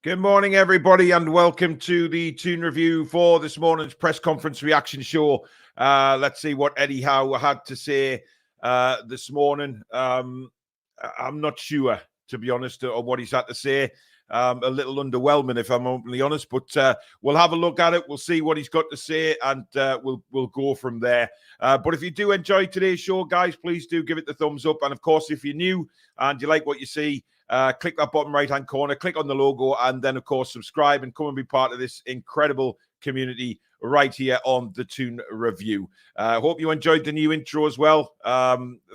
Good morning, everybody, and welcome to the Toon review for this morning's press conference reaction show. Let's see what Eddie Howe had to say this morning. I'm not sure, to be honest, on what he's had to say. A little underwhelming, if I'm openly honest, but we'll have a look at it. We'll see what he's got to say, and we'll go from there. But if you do enjoy today's show, guys, please do give it the thumbs up. And of course, if you're new and you like what you see, click that bottom right-hand corner, click on the logo, and then, of course, subscribe and come and be part of this incredible community right here on the Toon Review. Hope you enjoyed the new intro as well.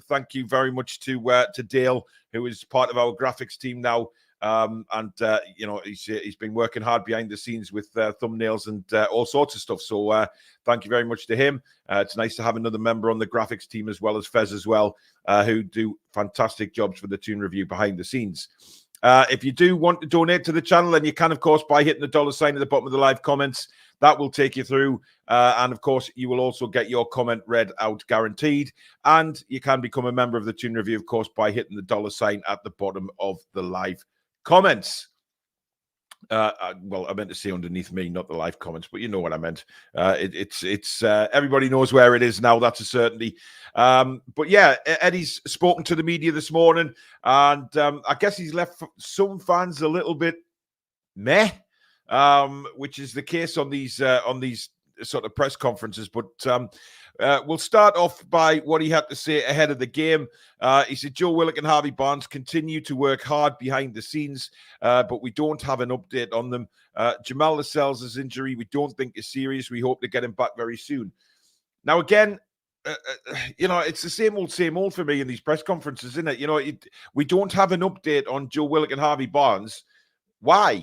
Thank you very much to Dale, who is part of our graphics team now. You know, he's been working hard behind the scenes with thumbnails and all sorts of stuff. So thank you very much to him. It's nice to have another member on the graphics team, as well as Fez as well, who do fantastic jobs for the Toon Review behind the scenes. If you do want to donate to the channel, then you can, of course, by hitting the $ at the bottom of the live comments. That will take you through. And, of course, you will also get your comment read out guaranteed. And you can become a member of the Toon Review, of course, by hitting the $sign at the bottom of the live comments. Well, I meant to say underneath me, not the live comments, but you know what I meant. It's everybody knows where it is now. That's a certainty. But yeah, Eddie's spoken to the media this morning, and I guess he's left some fans a little bit meh, which is the case on these sort of press conferences. But we'll start off by what he had to say ahead of the game. He said Joe Willock and Harvey Barnes continue to work hard behind the scenes, but we don't have an update on them. Jamal Lascelles' injury, we don't think is serious. We hope to get him back very soon. Now, again, you know, it's the same old for me in these press conferences, isn't it? You know, we don't have an update on Joe Willock and Harvey Barnes. Why?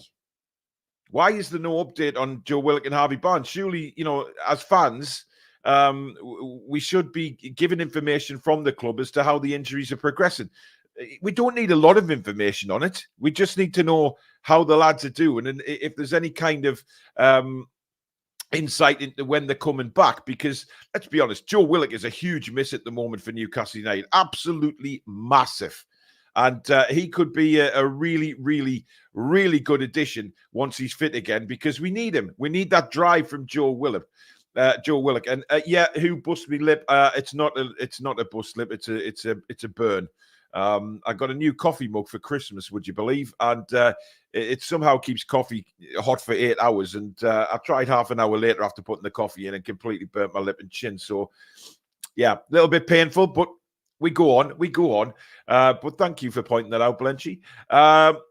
Why is there no update on Joe Willock and Harvey Barnes? Surely, you know, as fans, we should be given information from the club as to how the injuries are progressing. We don't need a lot of information on it. We just need to know how the lads are doing, and if there's any kind of insight into when they're coming back. Because let's be honest, Joe Willock is a huge miss at the moment for Newcastle United. Absolutely massive. And he could be a really, really, really good addition once he's fit again, because we need him. We need that drive from Joe Willock. And yeah, who bust me lip? It's not a bust lip. It's a burn. I got a new coffee mug for Christmas, would you believe? And it somehow keeps coffee hot for 8 hours. And I tried half an hour later after putting the coffee in and completely burnt my lip and chin. So yeah, a little bit painful, but we go on. But thank you for pointing that out, Blenchy.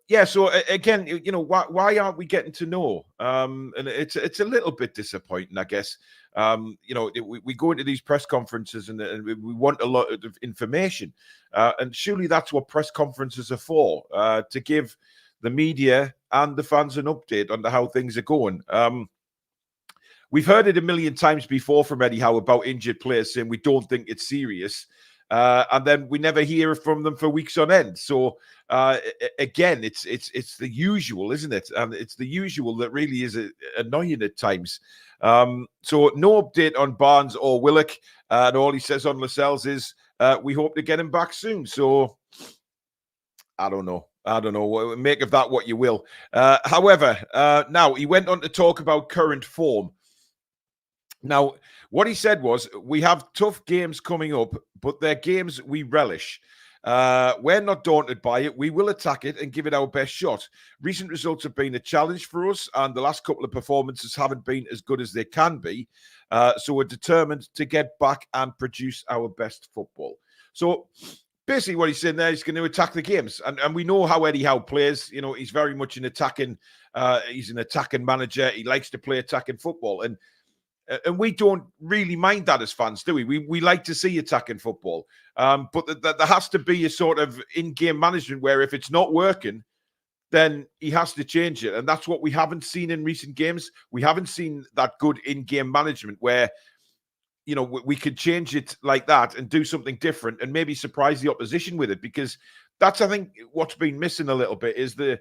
Yeah, so again, you know, why aren't we getting to know? And it's a little bit disappointing, I guess. You know, we go into these press conferences and we want a lot of information. And surely that's what press conferences are for, to give the media and the fans an update on how things are going. We've heard it a million times before from Eddie Howe about injured players saying we don't think it's serious. And then we never hear from them for weeks on end. So again, it's the usual, isn't it? And it's the usual that really is annoying at times. So no update on Barnes or Willock, and all he says on Lascelles is we hope to get him back soon. So I don't know. Make of that what you will. However, now he went on to talk about current form. Now, what he said was, we have tough games coming up, but they're games we relish. We're not daunted by it. We will attack it and give it our best shot. Recent results have been a challenge for us, and the last couple of performances haven't been as good as they can be. So we're determined to get back and produce our best football. So basically what he's saying there, he's going to attack the games. And we know how Eddie Howe plays. You know, he's very much an attacking, he's an attacking manager. He likes to play attacking football. And we don't really mind that as fans, do we? We like to see attacking football. But there has to be a sort of in-game management where if it's not working, then he has to change it. And that's what we haven't seen in recent games. We haven't seen that good in-game management where, you know, we could change it like that and do something different and maybe surprise the opposition with it. Because that's, I think, what's been missing a little bit is the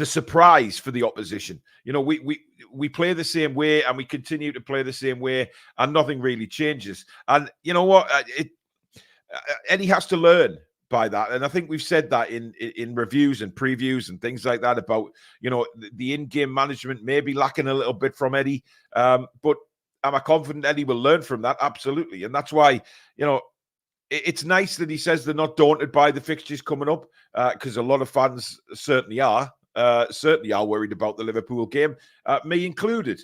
surprise for the opposition. You know, we play the same way and we continue to play the same way and nothing really changes. And you know what? Eddie has to learn by that, and I think we've said that in reviews and previews and things like that about, you know, the in-game management may be lacking a little bit from Eddie, but am I confident Eddie will learn from that? Absolutely, and that's why, you know, it's nice that he says they're not daunted by the fixtures coming up, because a lot of fans certainly are worried about the Liverpool game, me included.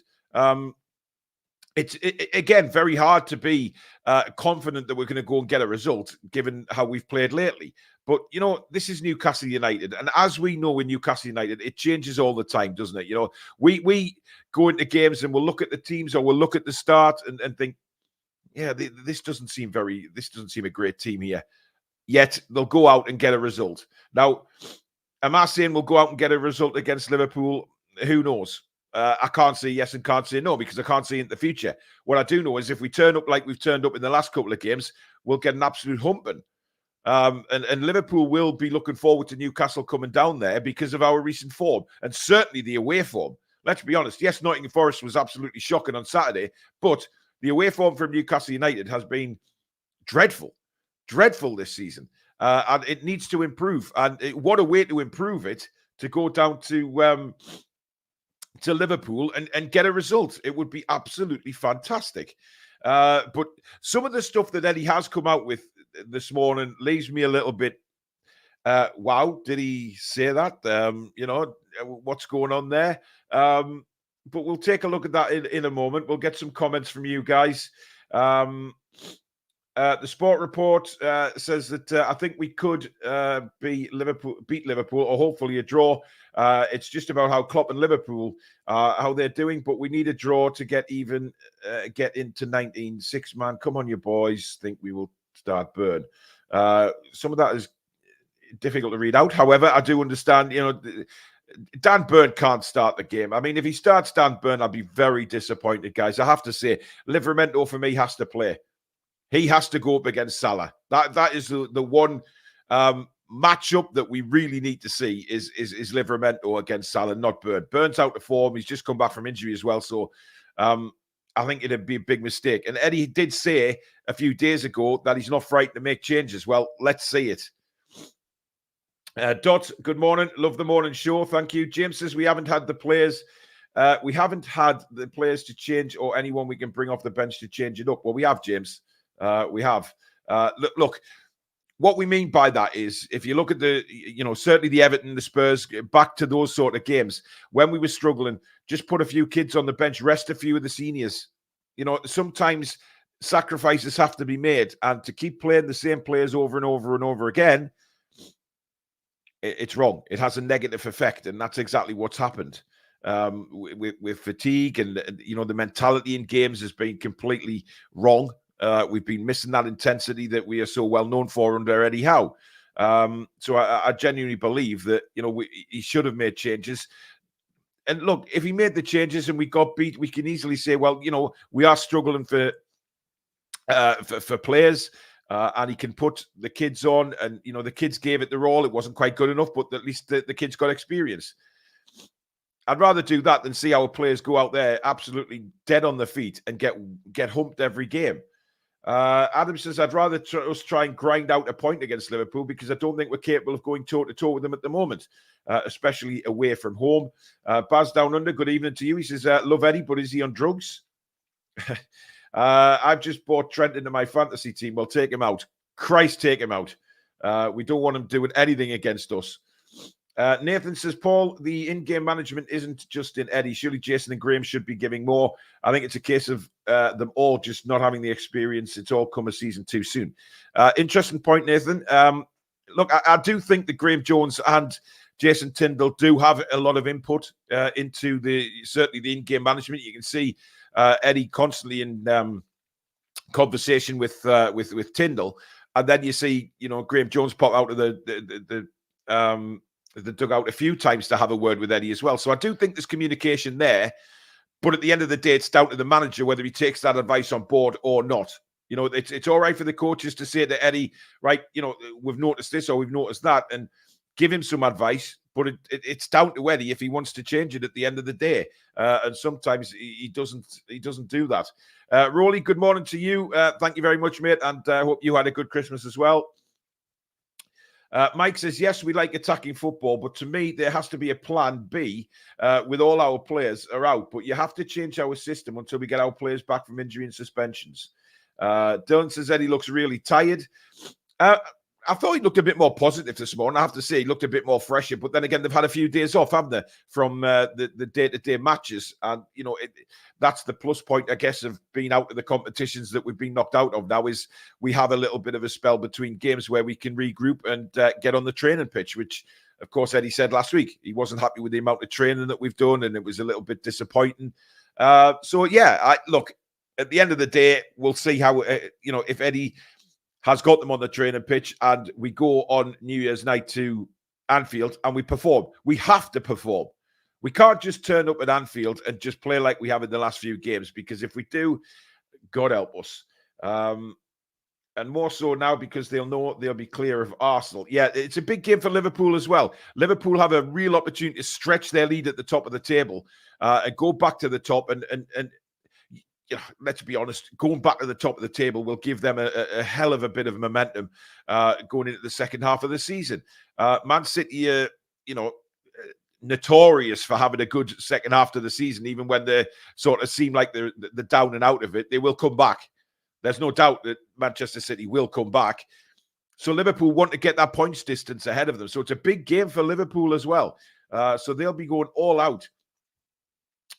It's again very hard to be confident that we're going to go and get a result given how we've played lately. But, you know, this is Newcastle United. And as we know in Newcastle United, it changes all the time, doesn't it? You know, we go into games and we'll look at the teams, or we'll look at the start and think, yeah, this doesn't seem a great team here. Yet they'll go out and get a result. Now, am I saying we'll go out and get a result against Liverpool? Who knows? I can't say yes and can't say no, because I can't see in the future. What I do know is if we turn up like we've turned up in the last couple of games, we'll get an absolute humping. And Liverpool will be looking forward to Newcastle coming down there because of our recent form, and certainly the away form. Let's be honest. Yes, Nottingham Forest was absolutely shocking on Saturday, but the away form from Newcastle United has been dreadful this season. And it needs to improve. And what a way to improve it, to go down to Liverpool and get a result. It would be absolutely fantastic. But some of the stuff that Eddie has come out with this morning leaves me a little bit, wow, did he say that? You know, what's going on there? But we'll take a look at that in a moment. We'll get some comments from you guys. The Sport Report says that I think we could beat Liverpool, or hopefully a draw. It's just about how Klopp and Liverpool, how they're doing, but we need a draw to get even, get into 19. 6-man, come on, you boys. Think we will start Burn. Some of that is difficult to read out. However, I do understand, you know, Dan Burn can't start the game. I mean, if he starts Dan Burn, I'll be very disappointed, guys. I have to say, Livramento for me has to play. He has to go up against Salah. That is the one matchup that we really need to see is Livramento against Salah, not Burn. Burn's out of form. He's just come back from injury as well. So I think it'd be a big mistake. And Eddie did say a few days ago that he's not frightened to make changes. Well, let's see it. Dot, good morning. Love the morning show. Thank you. James says we haven't had the players. We haven't had the players to change, or anyone we can bring off the bench to change it up. Well, we have, James. We have. Look, what we mean by that is, if you look at the, you know, certainly the Everton, the Spurs, back to those sort of games, when we were struggling, just put a few kids on the bench, rest a few of the seniors. You know, sometimes sacrifices have to be made, and to keep playing the same players over and over and over again, it's wrong. It has a negative effect, and that's exactly what's happened with fatigue, and you know, the mentality in games has been completely wrong. We've been missing that intensity that we are so well known for under Eddie Howe. So I genuinely believe that, you know, he should have made changes. And look, if he made the changes and we got beat, we can easily say, well, you know, we are struggling for players. And he can put the kids on, and, you know, the kids gave it their all. It wasn't quite good enough, but at least the kids got experience. I'd rather do that than see our players go out there absolutely dead on their feet and get humped every game. Adam says, I'd rather us try and grind out a point against Liverpool, because I don't think we're capable of going toe-to-toe with them at the moment, especially away from home. Baz Down Under, good evening to you. He says, love Eddie, but is he on drugs? I've just bought Trent into my fantasy team. Well, take him out. Christ, take him out. We don't want him doing anything against us. Nathan says, Paul, the in-game management isn't just in Eddie. Surely Jason and Graham should be giving more. I think it's a case of them all just not having the experience. It's all come a season too soon. Interesting point, Nathan. Look, I do think that Graham Jones and Jason Tyndall do have a lot of input into certainly the in-game management. You can see Eddie constantly in conversation with Tyndall, and then you see, you know, Graham Jones pop out of the dugout a few times to have a word with Eddie as well. So I do think there's communication there, but at the end of the day, it's down to the manager whether he takes that advice on board or not. You know, it's all right for the coaches to say to Eddie, right, you know, we've noticed this or we've noticed that, and give him some advice, but it's down to Eddie if he wants to change it at the end of the day. And sometimes he doesn't do that. Rolly, good morning to you. Thank you very much, mate, and I hope you had a good Christmas as well. Mike says, yes, we like attacking football, but to me, there has to be a plan B with all our players are out. But you have to change our system until we get our players back from injury and suspensions. Dylan says, Eddie looks really tired. I thought he looked a bit more positive this morning. I have to say, he looked a bit more fresher. But then again, they've had a few days off, haven't they, from the day-to-day matches. And, you know, that's the plus point, I guess, of being out of the competitions that we've been knocked out of now is we have a little bit of a spell between games where we can regroup and get on the training pitch, which, of course, Eddie said last week. He wasn't happy with the amount of training that we've done, and it was a little bit disappointing. So, yeah, look, at the end of the day, we'll see how, if Eddie has got them on the training pitch and we go on New Year's night to Anfield and we perform. We have to perform. We can't just turn up at Anfield and just play like we have in the last few games, because if we do, God help us. And more so now because they'll know they'll be clear of Arsenal. Yeah, it's a big game for Liverpool as well. Liverpool have a real opportunity to stretch their lead at the top of the table and go back to the top and let's be honest, going back to the top of the table will give them a hell of a bit of momentum going into the second half of the season. Man City, notorious for having a good second half of the season, even when they sort of seem like they're down and out of it. They will come back. There's no doubt that Manchester City will come back. So Liverpool want to get that points distance ahead of them. So it's a big game for Liverpool as well. So they'll be going all out.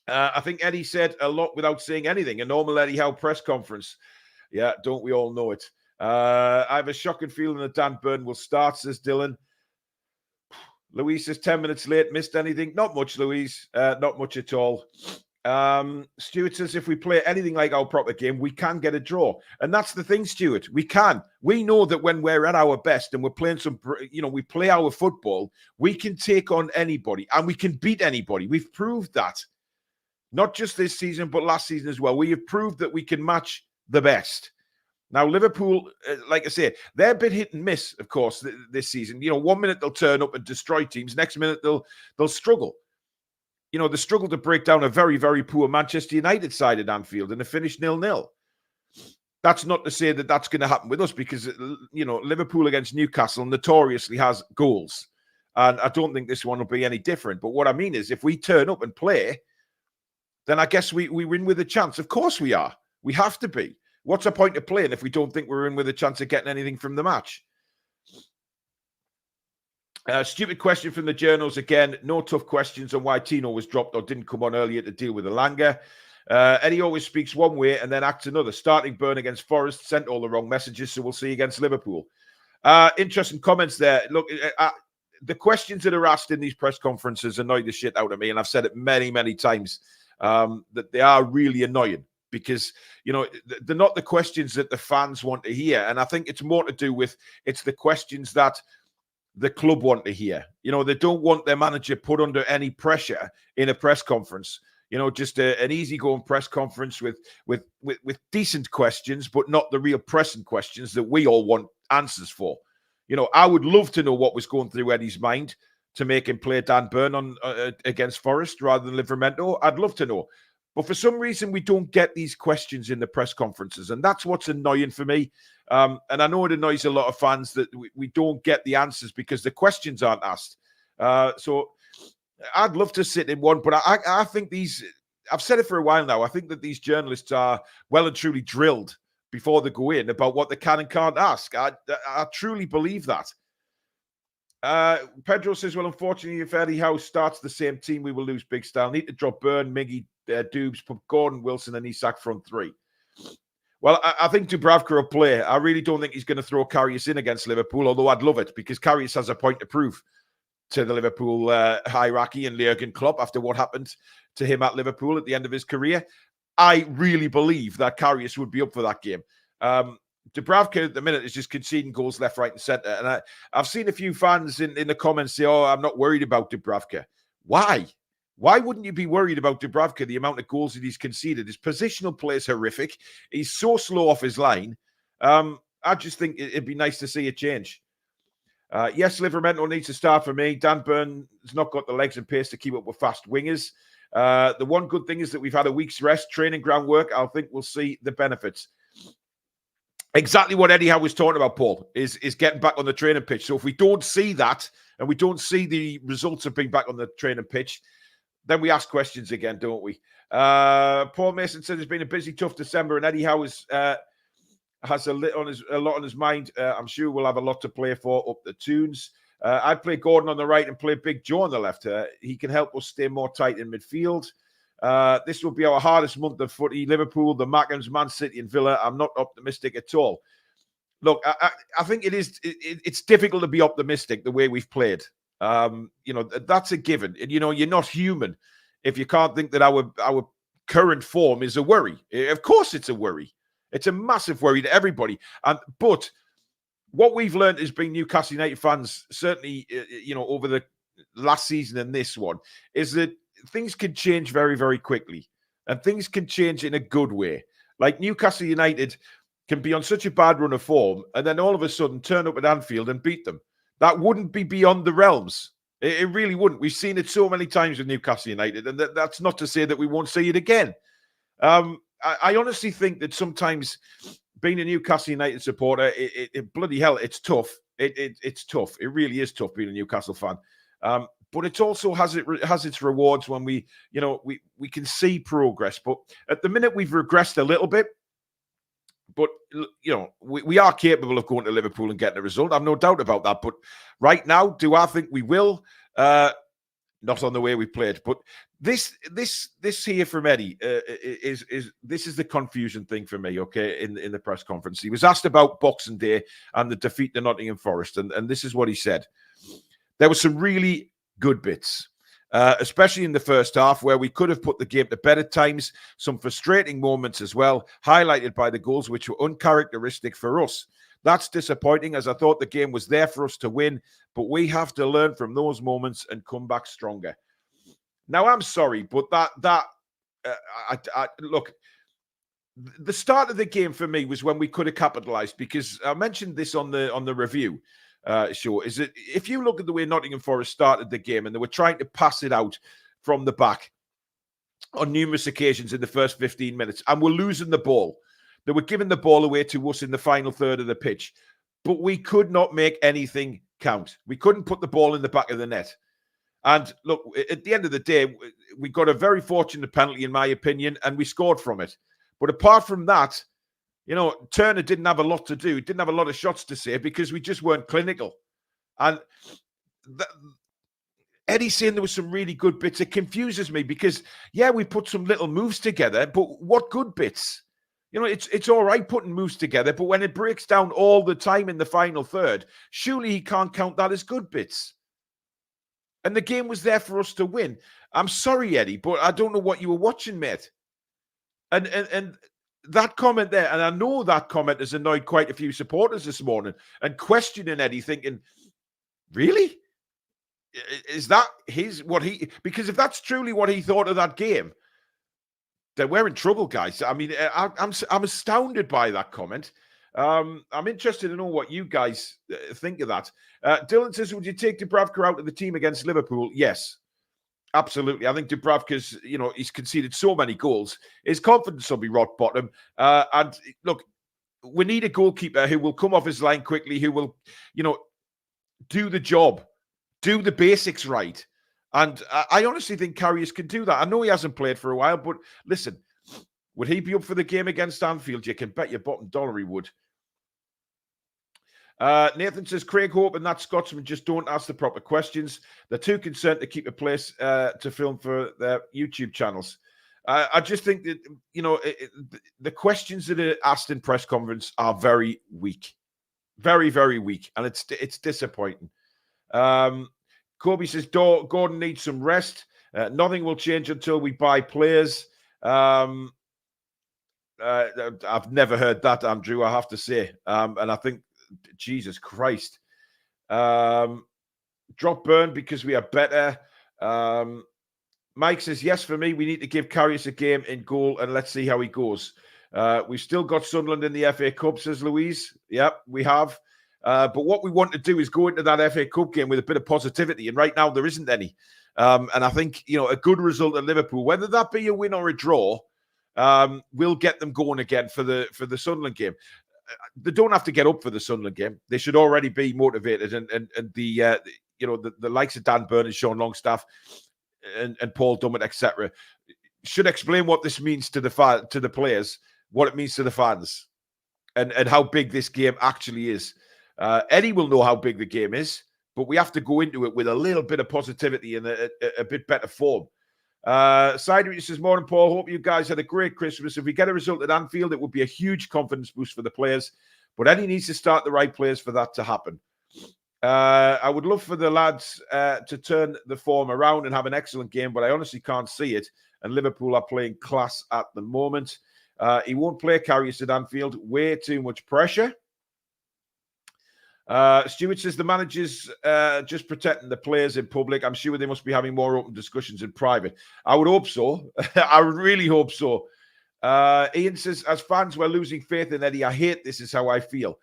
I think Eddie said a lot without saying anything. A normal Eddie Howe press conference. Yeah, don't we all know it? I have a shocking feeling that Dan Burn will start, says Dylan. Louise says 10 minutes late. Missed anything? Not much, Louise. Not much at all. Stuart says if we play anything like our proper game, we can get a draw. And that's the thing, Stuart. We can. We know that when we're at our best and we're playing we play our football, we can take on anybody and we can beat anybody. We've proved that. Not just this season, but last season as well. We have proved that we can match the best. Now, Liverpool, like I say, they're a bit hit and miss, of course, this season. 1 minute they'll turn up and destroy teams. Next minute they'll struggle. They struggle to break down a very, very poor Manchester United side at Anfield and they finish 0-0. That's not to say that that's going to happen with us because, Liverpool against Newcastle notoriously has goals. And I don't think this one will be any different. But what I mean is if we turn up and play, then I guess we win with a chance. Of course we are. We have to be. What's the point of playing if we don't think we're in with a chance of getting anything from the match? Stupid question from the journals again. No tough questions on why Tino was dropped or didn't come on earlier to deal with Elanga. Eddie always speaks one way and then acts another. Starting Burn against Forest sent all the wrong messages, so we'll see against Liverpool. Interesting comments there. Look, the questions that are asked in these press conferences annoy the shit out of me, and I've said it many, many times. That they are really annoying because, they're not the questions that the fans want to hear. And I think it's more to do with it's the questions that the club want to hear. They don't want their manager put under any pressure in a press conference. Just an easygoing press conference with decent questions, but not the real pressing questions that we all want answers for. I would love to know what was going through Eddie's mind to make him play Dan Burn on against Forest rather than Livramento. I'd love to know. But for some reason, we don't get these questions in the press conferences. And that's what's annoying for me. And I know it annoys a lot of fans that we don't get the answers because the questions aren't asked. So I'd love to sit in one. But I think I've said it for a while now, I think that these journalists are well and truly drilled before they go in about what they can and can't ask. I truly believe that. Pedro says, well, unfortunately, if Eddie Howe starts the same team, we will lose big style. Need to drop Burn, Miggy, Dubes, put Gordon, Wilson, and Isak front three. Well, I think Dubravka will play. I really don't think he's going to throw Karius in against Liverpool, although I'd love it because Karius has a point to prove to the Liverpool hierarchy and Jurgen Klopp after what happened to him at Liverpool at the end of his career. I really believe that Karius would be up for that game. Dubravka at the minute is just conceding goals left, right, and centre. And I've seen a few fans in the comments say, oh, I'm not worried about Dubravka. Why? Why wouldn't you be worried about Dubravka, the amount of goals that he's conceded? His positional play is horrific. He's so slow off his line. I just think it'd be nice to see a change. Yes, Livramento needs to start for me. Dan Burn has not got the legs and pace to keep up with fast wingers. The one good thing is that we've had a week's rest, training ground work. I think we'll see the benefits. exactly what Eddie Howe was talking about, Paul, is getting back on the training pitch. So if we don't see that, and we don't see the results of being back on the training pitch, then we ask questions again, don't we? Paul Mason said it's been a busy, tough December, and Eddie Howe has a lot on his mind. I'm sure we'll have a lot to play for up the Toons. I'd play Gordon on the right and play Big Joe on the left. He can help us stay more tight in midfield. This will be our hardest month of footy. Liverpool, the Magpies, Man City and Villa. I'm not optimistic at all. Look, I think it's difficult to be optimistic the way we've played. That's a given. And, you're not human if you can't think that our current form is a worry. Of course it's a worry. It's a massive worry to everybody. But what we've learned as being Newcastle United fans, certainly, over the last season and this one, is that things can change very, very quickly. And things can change in a good way. Like Newcastle United can be on such a bad run of form and then all of a sudden turn up at Anfield and beat them. That wouldn't be beyond the realms. It really wouldn't. We've seen it so many times with Newcastle United, and that's not to say that we won't see it again. I honestly think that sometimes being a Newcastle United supporter, bloody hell, it's tough. It's tough. It really is tough being a Newcastle fan. But it also has its rewards when we can see progress. But at the minute, we've regressed a little bit. But, we are capable of going to Liverpool and getting a result. I've no doubt about that. But right now, do I think we will? Not on the way we played. But this here from Eddie is the confusion thing for me, okay, in the press conference. He was asked about Boxing Day and the defeat to Nottingham Forest. And this is what he said. There were some really good bits. Especially in the first half, where we could have put the game to bed at times. Some frustrating moments as well, highlighted by the goals, which were uncharacteristic for us. That's disappointing, as I thought the game was there for us to win, but we have to learn from those moments and come back stronger. Now, I'm sorry, but look, the start of the game for me was when we could have capitalised, because I mentioned this on the review. Sure, is that if you look at the way Nottingham Forest started the game and they were trying to pass it out from the back on numerous occasions in the first 15 minutes and were losing the ball, they were giving the ball away to us in the final third of the pitch, but we could not make anything count. We couldn't put the ball in the back of the net. And look, at the end of the day, we got a very fortunate penalty, in my opinion, and we scored from it. But apart from that, Turner didn't have a lot to do, didn't have a lot of shots to save because we just weren't clinical. And Eddie saying there was some really good bits, it confuses me because, yeah, we put some little moves together, but what good bits? It's all right putting moves together, but when it breaks down all the time in the final third, surely he can't count that as good bits. And the game was there for us to win. I'm sorry, Eddie, but I don't know what you were watching, mate. And that comment there, and I know that comment has annoyed quite a few supporters this morning and questioning Eddie, thinking, really? Is that because if that's truly what he thought of that game, then we're in trouble, guys. I mean, I'm astounded by that comment. I'm interested to know what you guys think of that. Dylan says, would you take Dubravka out of the team against Liverpool? Yes. Absolutely. I think Dubravka's, he's conceded so many goals. His confidence will be rock bottom. And look, we need a goalkeeper who will come off his line quickly, who will, do the job, do the basics right. And I honestly think Karius can do that. I know he hasn't played for a while, but listen, would he be up for the game against Anfield? You can bet your bottom dollar he would. Nathan says, Craig Hope and that Scotsman just don't ask the proper questions. They're too concerned to keep a place to film for their YouTube channels. I just think that, the questions that are asked in press conference are very weak. Very, very weak. And it's disappointing. Kobe says, Gordon needs some rest. Nothing will change until we buy players. I've never heard that, Andrew, I have to say. And I think, Jesus Christ. Drop Burn because we are better. Mike says, yes, for me, we need to give Karius a game in goal and let's see how he goes. We've still got Sunderland in the FA Cup, says Louise. Yep, we have. But what we want to do is go into that FA Cup game with a bit of positivity. And right now there isn't any. And I think, a good result at Liverpool, whether that be a win or a draw, will get them going again for the Sunderland game. they don't have to get up for the Sunderland game. They should already be motivated, and the the likes of Dan Burn and Sean Longstaff and Paul Dummett, etc., should explain what this means to the players, what it means to the fans, and how big this game actually is. Eddie will know how big the game is, but we have to go into it with a little bit of positivity and a bit better form. Sidereach says, morning, Paul. Hope you guys had a great Christmas. If we get a result at Anfield, it would be a huge confidence boost for the players. But Eddie needs to start the right players for that to happen. I would love for the lads to turn the form around and have an excellent game, but I honestly can't see it. And Liverpool are playing class at the moment. He won't play Karius at Anfield. Way too much pressure. Stuart says the manager's just protecting the players in public. I'm sure they must be having more open discussions in private. I would hope so. I would really hope so. Ian says, as fans, we're losing faith in Eddie. I hate this is how I feel.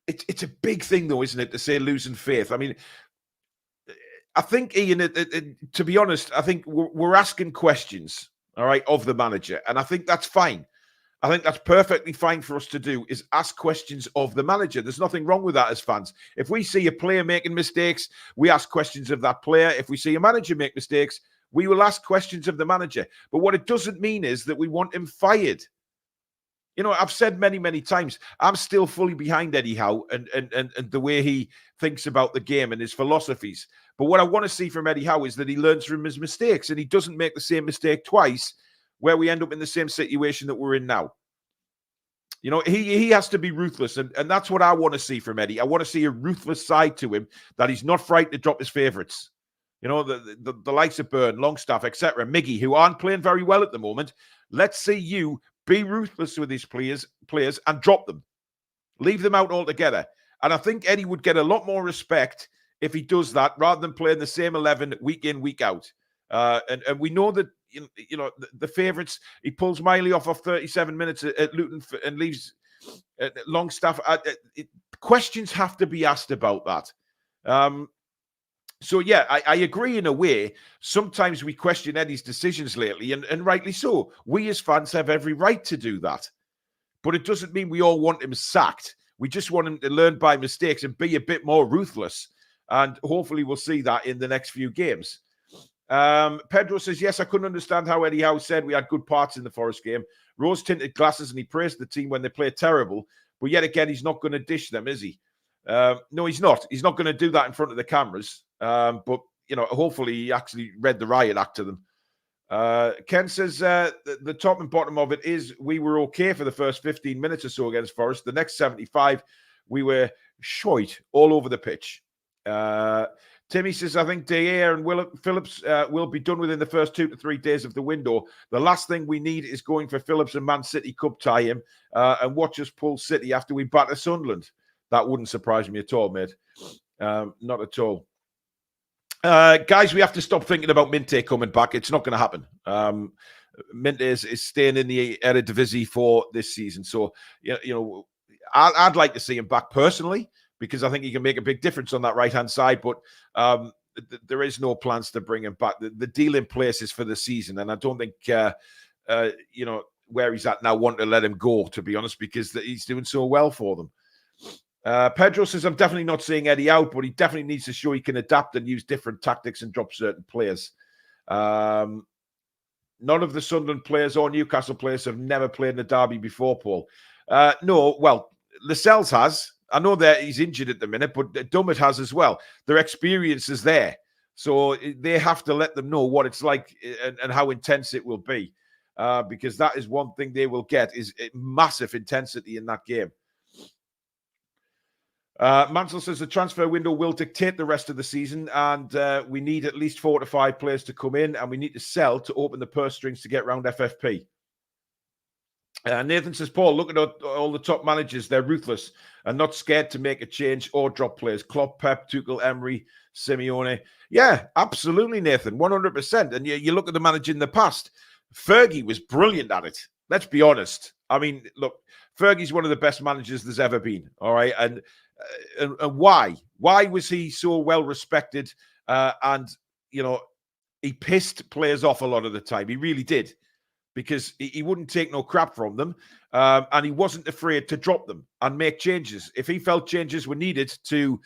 It's a big thing, though, isn't it, to say losing faith? I mean, I think, Ian, to be honest, I think we're asking questions, all right, of the manager. And I think that's fine. I think that's perfectly fine for us to do, is ask questions of the manager. There's nothing wrong with that as fans. If we see a player making mistakes, we ask questions of that player. If we see a manager make mistakes, we will ask questions of the manager. But what it doesn't mean is that we want him fired. You know, I've said many, many times, I'm still fully behind Eddie Howe and the way he thinks about the game and his philosophies. But what I want to see from Eddie Howe is that he learns from his mistakes and he doesn't make the same mistake twice, where we end up in the same situation that we're in now. You know, he has to be ruthless, and that's what I want to see from Eddie. I want to see a ruthless side to him, that he's not frightened to drop his favourites. You know, the likes of Byrne, Longstaff, etc., Miggy, who aren't playing very well at the moment. Let's see you be ruthless with these players and drop them. Leave them out altogether. And I think Eddie would get a lot more respect if he does that, rather than playing the same 11 week in, week out. And we know that, you know, the favourites, he pulls Miley off 37 minutes at Luton and leaves Longstaff. Questions have to be asked about that. So, yeah, I agree in a way. Sometimes we question Eddie's decisions lately, and rightly so. We as fans have every right to do that. But it doesn't mean we all want him sacked. We just want him to learn by mistakes and be a bit more ruthless. And hopefully we'll see that in the next few games. Pedro says, yes, I couldn't understand how Eddie Howe said we had good parts in the Forest game. Rose-tinted glasses, and he praised the team when they play terrible. But yet again, he's not going to dish them, is he? No, he's not. He's not going to do that in front of the cameras. But, you know, hopefully he actually read the riot act to them. Ken says the top and bottom of it is we were okay for the first 15 minutes or so against Forest. The next 75, we were shite all over the pitch. Timmy says, I think De Gea and Phillips will be done within the first 2 to 3 days of the window. The last thing we need is going for Phillips and Man City Cup tie-in and watch us pull City after we batter Sunderland. That wouldn't surprise me at all, mate. Not at all. Guys, we have to stop thinking about Minte coming back. It's not going to happen. Minte is staying in the Eredivisie for this season. So, you know, I'd like to see him back personally, because I think he can make a big difference on that right-hand side. But there is no plans to bring him back. The deal in place is for the season. And I don't think, you know, where he's at now, want to let him go, to be honest, because he's doing so well for them. Pedro says, I'm definitely not seeing Eddie out, but he definitely needs to show he can adapt and use different tactics and drop certain players. None of the Sunderland players or Newcastle players have never played in a derby before, Paul. No, well, Lascelles has. I know that he's injured at the minute, but Dummett has as well. Their experience is there. So they have to let them know what it's like and how intense it will be. Because that is one thing they will get, is massive intensity in that game. Mansell says the transfer window will dictate the rest of the season, and we need at least 4 to 5 players to come in, and we need to sell to open the purse strings to get round FFP. Nathan says, Paul, look at all the top managers. They're ruthless and not scared to make a change or drop players. Klopp, Pep, Tuchel, Emery, Simeone. Yeah, absolutely, Nathan, 100%. And you look at the manager in the past. Fergie was brilliant at it. Let's be honest. I mean, look, Fergie's one of the best managers there's ever been. All right. And why? Why was he so well respected? And, you know, he pissed players off a lot of the time. He really did. because he wouldn't take no crap from them, and he wasn't afraid to drop them and make changes. If he felt changes were needed to,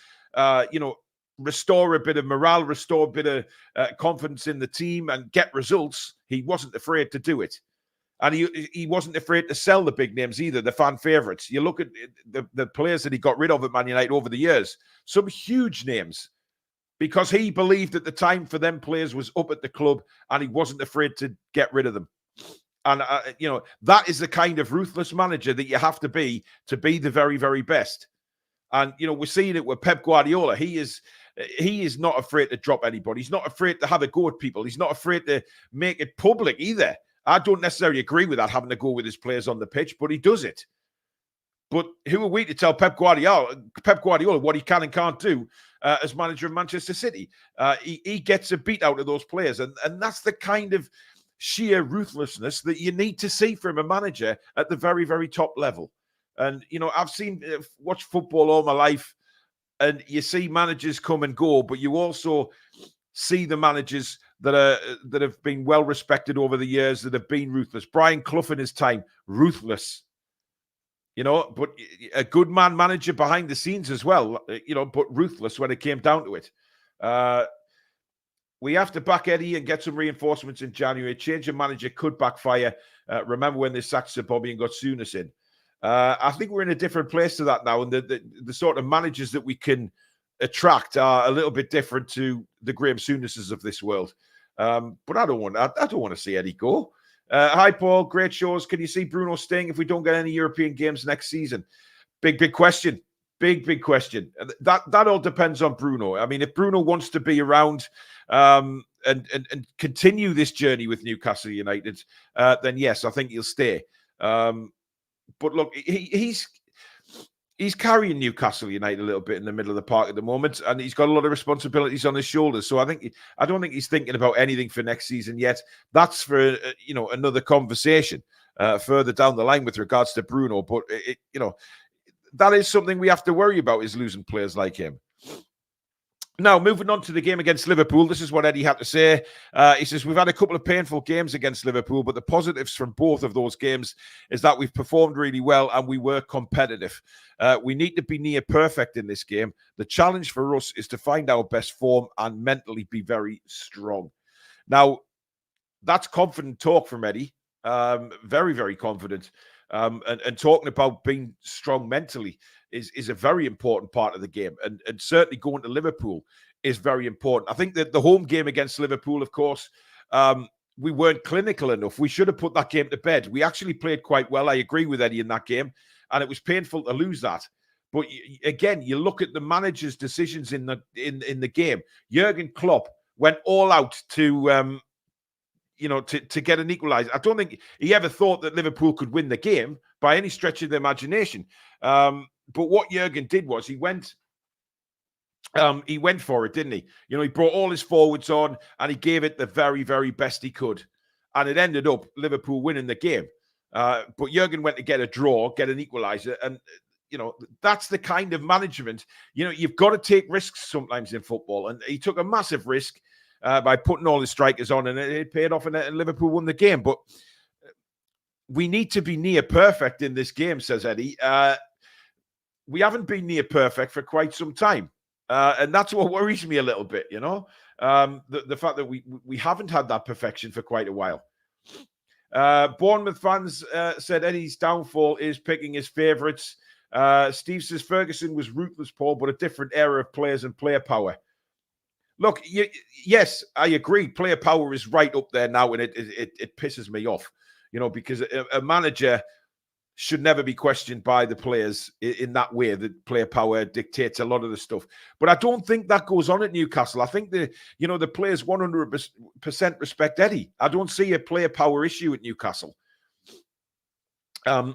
restore a bit of morale, restore a bit of confidence in the team and get results, he wasn't afraid to do it. And he wasn't afraid to sell the big names either, the fan favourites. You look at the players that he got rid of at Man United over the years, some huge names, because he believed at the time for them players was up at the club and he wasn't afraid to get rid of them. And, that is the kind of ruthless manager that you have to be the very, very best. And, we're seeing it with Pep Guardiola. He is not afraid to drop anybody. He's not afraid to have a go at people. He's not afraid to make it public either. I don't necessarily agree with that, having to go with his players on the pitch, but he does it. But who are we to tell Pep Guardiola what he can and can't do as manager of Manchester City? He gets a beat out of those players. And that's the kind of sheer ruthlessness that you need to see from a manager at the very, very top level. And, I've watched football all my life, and you see managers come and go, but you also see the managers that have been well respected over the years, that have been ruthless. Brian Clough in his time, ruthless. But a good man manager behind the scenes as well, but ruthless when it came down to it. We have to back Eddie and get some reinforcements in January. Change of manager could backfire. Remember when they sacked Sir Bobby and got Souness in? I think we're in a different place to that now, and the sort of managers that we can attract are a little bit different to the Graham Sounnesses of this world. But I don't want to see Eddie go. Hi, Paul. Great shows. Can you see Bruno staying if we don't get any European games next season? Big question. Big question. That all depends on Bruno. I mean, if Bruno wants to be around and continue this journey with Newcastle United, then yes, I think he'll stay. But look, he's carrying Newcastle United a little bit in the middle of the park at the moment, and he's got a lot of responsibilities on his shoulders. So I don't think he's thinking about anything for next season yet. That's for another conversation further down the line with regards to Bruno. But that is something we have to worry about, is losing players like him. Now, moving on to the game against Liverpool, this is what Eddie had to say. He says, we've had a couple of painful games against Liverpool, but the positives from both of those games is that we've performed really well and we were competitive. We need to be near perfect in this game. The challenge for us is to find our best form and mentally be very strong. Now, that's confident talk from Eddie. Very, very confident. And talking about being strong mentally is a very important part of the game. And certainly going to Liverpool is very important. I think that the home game against Liverpool, of course, we weren't clinical enough. We should have put that game to bed. We actually played quite well. I agree with Eddie in that game. And it was painful to lose that. But again, you look at the manager's decisions in the game. Jurgen Klopp went all out to get an equaliser. I don't think he ever thought that Liverpool could win the game by any stretch of the imagination. But what Jurgen did was he went for it, didn't he? He brought all his forwards on and he gave it the very, very best he could. And it ended up Liverpool winning the game. But Jurgen went to get a draw, get an equaliser. And, that's the kind of management. You've got to take risks sometimes in football. And he took a massive risk by putting all his strikers on, and it paid off, and Liverpool won the game. But we need to be near perfect in this game, says Eddie. We haven't been near perfect for quite some time. And that's what worries me a little bit, the fact that we haven't had that perfection for quite a while. Bournemouth fans said Eddie's downfall is picking his favourites. Steve says Ferguson was ruthless, Paul, but a different era of players and player power. Look, yes, I agree. Player power is right up there now, and it pisses me off, because a manager should never be questioned by the players in that way. That player power dictates a lot of the stuff. But I don't think that goes on at Newcastle. I think the players 100% respect Eddie. I don't see a player power issue at Newcastle.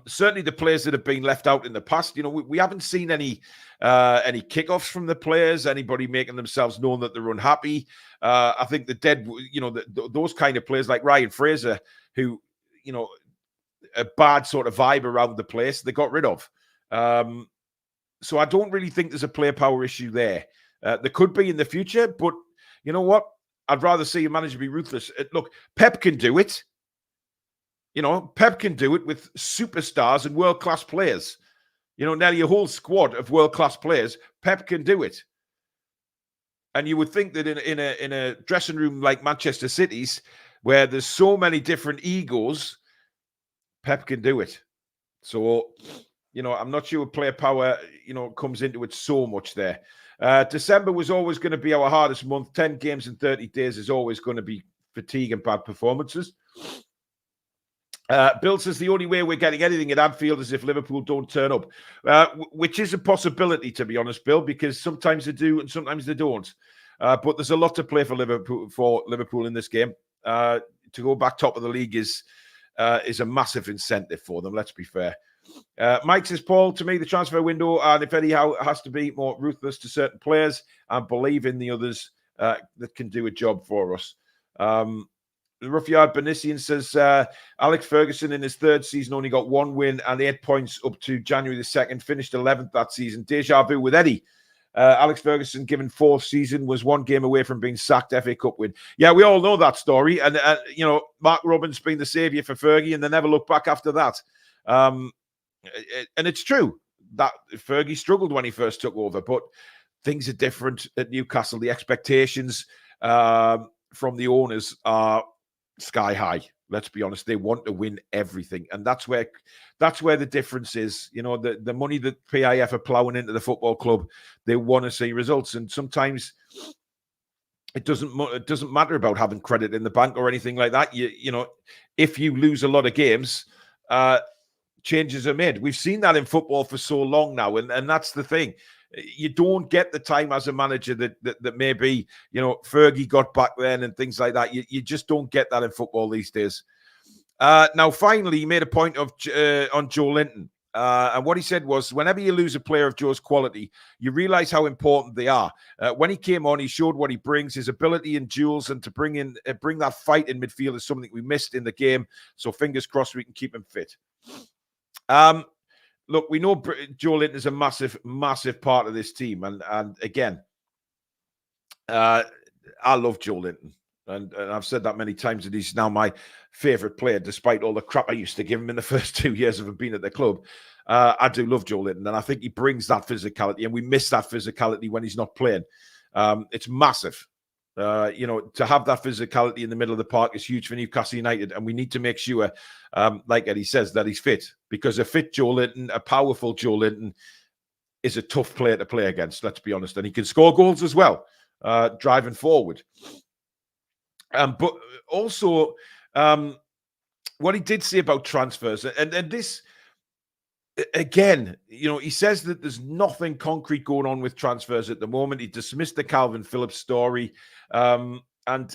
Certainly the players that have been left out in the past, we haven't seen any kickoffs from the players, anybody making themselves known that they're unhappy. I think those kind of players like Ryan Fraser, who, a bad sort of vibe around the place, they got rid of. So I don't really think there's a player power issue there. There could be in the future, but you know what? I'd rather see a manager be ruthless. Look, Pep can do it. You know, Pep can do it with superstars and world-class players. You know, nearly a whole squad of world-class players. Pep can do it. And you would think that in a dressing room like Manchester City's, where there's so many different egos, Pep can do it. So, you know, I'm not sure player power, you know, comes into it so much there. December was always going to be our hardest month. 10 games in 30 days is always going to be fatigue and bad performances. Bill says the only way we're getting anything at Anfield is if Liverpool don't turn up, which is a possibility, to be honest, Bill, because sometimes they do and sometimes they don't. But there's a lot to play for Liverpool in this game. To go back top of the league is a massive incentive for them, let's be fair. Mike says, Paul, to me, the transfer window, and if Eddie Howe has to be more ruthless to certain players and believe in the others that can do a job for us. Ruffyard Benissian says, Alex Ferguson in his third season only got 1 win and 8 points up to January the 2nd, finished 11th that season. Deja vu with Eddie. Alex Ferguson, given 4th season, was 1 game away from being sacked. FA Cup win. Yeah, we all know that story. And, you know, Mark Robins being the saviour for Fergie, and they never looked back after that. And it's true that Fergie struggled when he first took over, but things are different at Newcastle. The expectations from the owners are sky high. Let's be honest. They want to win everything. And that's where the difference is. You know, the money that PIF are plowing into the football club, they want to see results. And sometimes it doesn't matter about having credit in the bank or anything like that. You know, if you lose a lot of games, changes are made. We've seen that in football for so long now. And that's the thing. You don't get the time as a manager that maybe, you know, Fergie got back then and things like that. You just don't get that in football these days. Now, finally, he made a point of on Joe Linton. And what he said was, whenever you lose a player of Joe's quality, you realize how important they are. When he came on, he showed what he brings, his ability in duels, and to bring that fight in midfield is something we missed in the game. So fingers crossed we can keep him fit. Look, we know Joe Linton is a massive, massive part of this team. And again, I love Joe Linton. And I've said that many times that he's now my favourite player, despite all the crap I used to give him in the first 2 years of him being at the club. I do love Joe Linton, and I think he brings that physicality, and we miss that physicality when he's not playing. It's massive. You know, to have that physicality in the middle of the park is huge for Newcastle United, and we need to make sure, like Eddie says, that he's fit, because a fit Joe Linton, a powerful Joe Linton, is a tough player to play against, let's be honest, and he can score goals as well, driving forward. But also, what he did say about transfers, and this, again, you know, he says that there's nothing concrete going on with transfers at the moment. He dismissed the Calvin Phillips story. And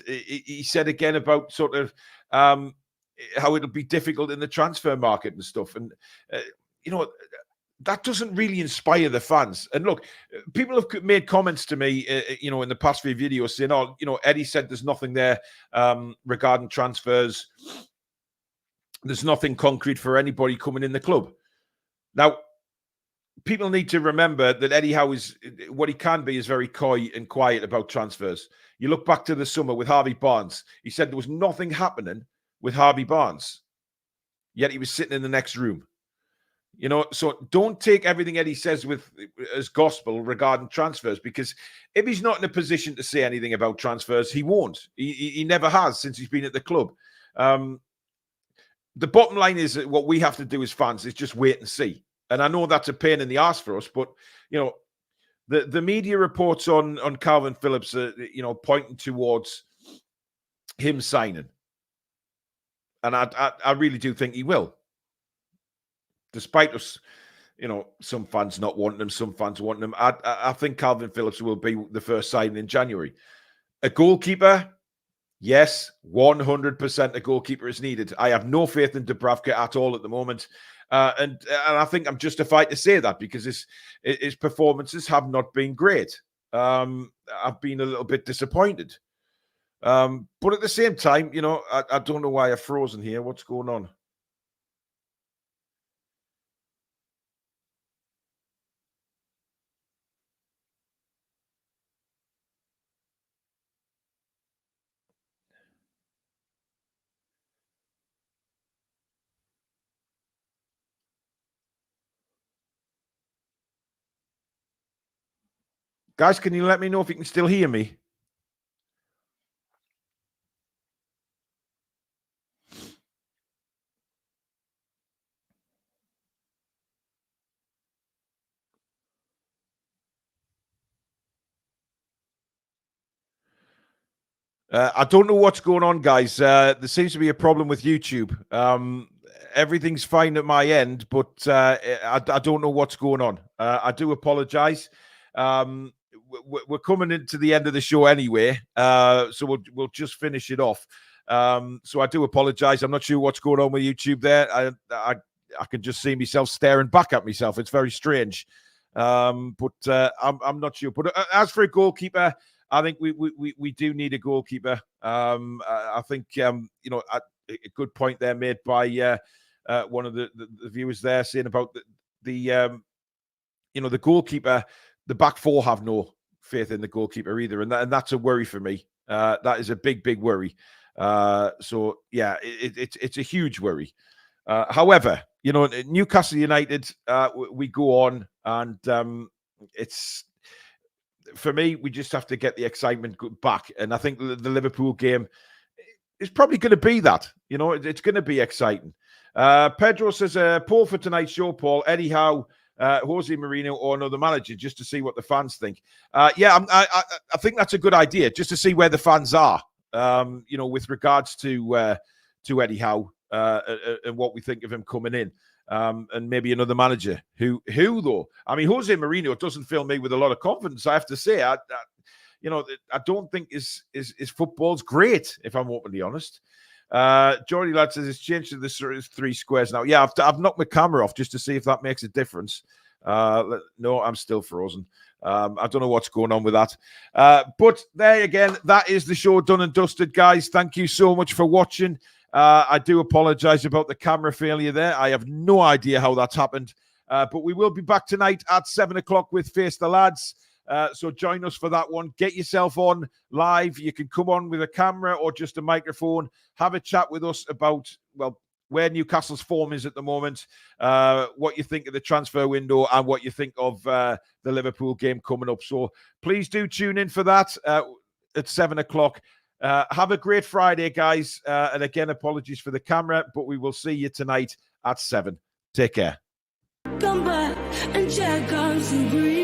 he said again about sort of how it'll be difficult in the transfer market and stuff. And, you know, that doesn't really inspire the fans. And look, people have made comments to me, you know, in the past few videos saying, oh, you know, Eddie said there's nothing there regarding transfers. There's nothing concrete for anybody coming in the club. Now, people need to remember that Eddie Howe is, what he can be, is very coy and quiet about transfers. You look back to the summer with Harvey Barnes. He said there was nothing happening with Harvey Barnes, yet he was sitting in the next room. You know, so don't take everything Eddie says as gospel regarding transfers, because if he's not in a position to say anything about transfers, he won't. He never has since he's been at the club. The bottom line is that what we have to do as fans is just wait and see. And I know that's a pain in the ass for us, but, you know, the media reports on Calvin Phillips are, you know, pointing towards him signing. And I really do think he will. Despite us, you know, some fans not wanting him, some fans wanting him. I think Calvin Phillips will be the first signing in January. A goalkeeper, yes, 100% a goalkeeper is needed. I have no faith in Dubravka at all at the moment. And I think I'm justified to say that, because his performances have not been great. I've been a little bit disappointed. But at the same time, you know, I don't know why I've frozen here. What's going on? Guys, can you let me know if you can still hear me? I don't know what's going on, guys. There seems to be a problem with YouTube. Everything's fine at my end, but I don't know what's going on. I do apologize. We're coming into the end of the show anyway, so we'll just finish it off. So I do apologize. I'm not sure what's going on with YouTube there. I can just see myself staring back at myself. It's very strange. But I'm not sure. But as for a goalkeeper, I think we do need a goalkeeper. I think a good point there made by one of the viewers there saying about the goalkeeper. The back four have no faith in the goalkeeper either, and that's a worry for me. That is a big worry. So yeah, it's a huge worry. However, Newcastle United, we go on, and it's. For me, we just have to get the excitement back. And I think the Liverpool game is probably going to be that. It's going to be exciting. Pedro says, Paul, for tonight's show, Paul, Eddie Howe, Jose Mourinho, or another manager, just to see what the fans think. I think that's a good idea, just to see where the fans are, with regards to Eddie Howe and what we think of him coming in. And maybe another manager who though, I mean, Jose Mourinho doesn't fill me with a lot of confidence. I have to say, I don't think his football's great, if I'm openly honest. Jordy Lad says it's changed to the 3 squares now. Yeah, I've knocked my camera off just to see if that makes a difference. No, I'm still frozen. I don't know what's going on with that. But there again, that is the show done and dusted, guys. Thank you so much for watching. I do apologize about the camera failure there. I have no idea how that's happened. But we will be back tonight at 7 o'clock with Face the Lads. So join us for that one. Get yourself on live. You can come on with a camera or just a microphone. Have a chat with us about, where Newcastle's form is at the moment, what you think of the transfer window, and what you think of the Liverpool game coming up. So please do tune in for that at 7 o'clock. Have a great Friday, guys. And again, apologies for the camera, but we will see you tonight at 7. Take care. Come back and check on some green.